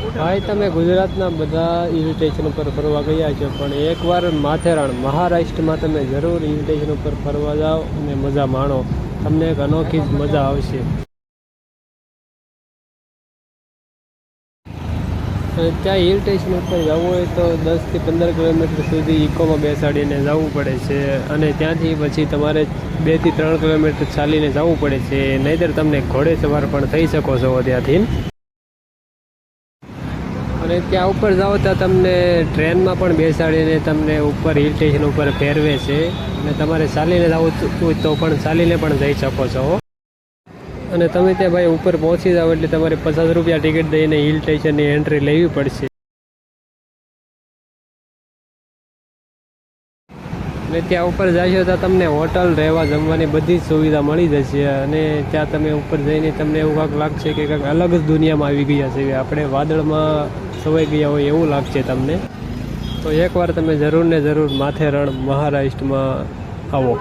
ભાઈ તમે ગુજરાતના બધા હિલ સ્ટેશન ઉપર ફરવા ગયા છો, પણ એકવાર માથેરાન મહારાષ્ટ્રમાં તમે જરૂર હિલ સ્ટેશન ઉપર ફરવા જાઓ અને મજા માણો. તમને એક અનોખી જ મજા આવશે. અને ત્યાં હિલ સ્ટેશન ઉપર જવું હોય તો 10 થી 15 કિલોમીટર સુધી ઇકોમાં બેસાડીને જવું પડે છે, અને ત્યાંથી પછી તમારે 2 થી 3 કિલોમીટર ચાલીને જવું પડે છે. નહીંતર તમને ઘોડે સવાર પણ થઈ શકો છો ત્યાંથી. અને ત્યાં ઉપર જાઓ ત્યાં તમને ટ્રેનમાં પણ બેસાડીને તમને ઉપર હિલ સ્ટેશન ઉપર ફેરવે છે, અને તમારે ચાલીને જવું હોય તો પણ ચાલીને પણ જઈ શકો છો. અને તમે ત્યાં ભાઈ ઉપર પહોંચી જાઓ એટલે તમારે 50 રૂપિયા ટિકિટ દઈને હિલ સ્ટેશનની એન્ટ્રી લેવી પડશે. અને ત્યાં ઉપર જશો તો તમને હોટલ, રહેવા, જમવાની બધી જ સુવિધા મળી જશે. અને ત્યાં તમે ઉપર જઈને તમને એવું કાંઈક લાગશે કે કાંઈક અલગ જ દુનિયામાં આવી ગયા છે, આપણે વાદળમાં સવાઈ ગયા હોય એવું લાગશે તમને. તો એકવાર તમે જરૂર ને જરૂર માથેરાન મહારાષ્ટ્રમાં આવો.